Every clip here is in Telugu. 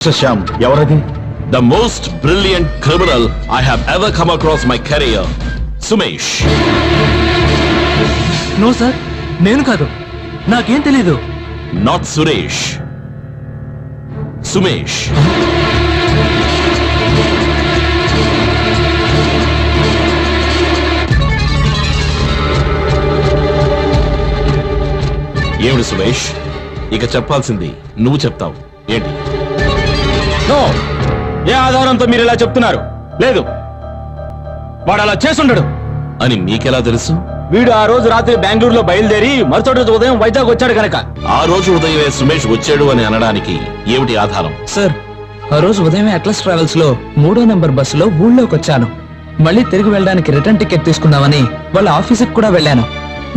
శ్యామ్ ఎవరది? The most brilliant criminal I have ever come across my career, Sumesh. No sir, నేను కాదు, నాకేం తెలీదు. Not Suresh. Sumesh. ఏమిటి సుమేష్, ఇక చెప్పాల్సింది నువ్వు చెప్తావు ఏంటి? నో, ఏ ఆధారంతో మీరు ఇలా చెప్తున్నారు? లేదు, వాడు అలా చేసుండడు అని మీకెలా తెలుసు? వీడు ఆ రోజు రాత్రి బెంగళూరులో బయలుదేరి మరుసటి రోజు ఉదయం వైజాగ్ వచ్చాడు కనుక. ఆ రోజు ఉదయమే సుమేష్ వచ్చాడు అని అనడానికి ఏమిటి ఆధారం? సార్, ఆ రోజు ఉదయమే అట్లస్ ట్రావెల్స్ లో 3వ నెంబర్ బస్సులో ఊళ్ళోకి వచ్చాను. మళ్ళీ తిరిగి వెళ్ళడానికి రిటర్న్ టికెట్ తీసుకుందామని వాళ్ళ ఆఫీసుకి కూడా వెళ్ళాను.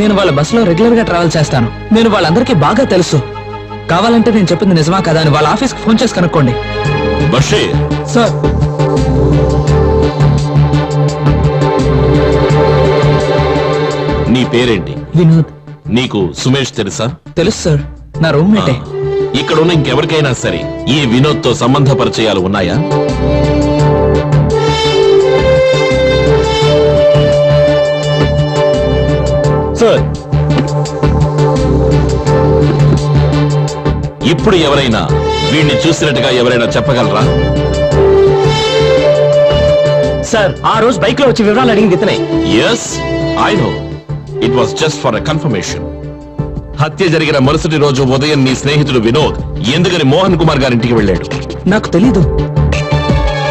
నేను వాళ్ళ బస్సులో రెగ్యులర్ గా ట్రావెల్ చేస్తాను. నేను వాళ్ళందరికీ బాగా తెలుసు. కావాలంటే నేను చెప్పింది నిజమా కదా అని వాళ్ళ ఆఫీస్కి ఫోన్ చేసి కనుక్కోండి. బషీర్. సార్, నీ పేరేంటి? వినోద్. నీకు సుమేష్ తెలుసా? తెలుసు సార్, నా రూమ్మేటే. ఇక్కడున్న ఇంకెవరికైనా సరే ఈ వినోద్ తో సంబంధ పరిచయాలు ఉన్నాయా? సార్, ఇప్పుడు ఎవరైనా వీడిని చూసినట్టుగా ఎవరైనా చెప్పగలరా? సార్, ఆ రోజు బైక్ లో వచ్చి వివరాలు అడిగింది ఇతనే. Yes, I know. It was just for a confirmation. హత్య జరిగిన మరుసటి రోజు ఉదయం నీ స్నేహితుడు వినోద్ ఎందుకని మోహన్ కుమార్ గారింటికి వెళ్ళాడు? నాకు తెలీదు.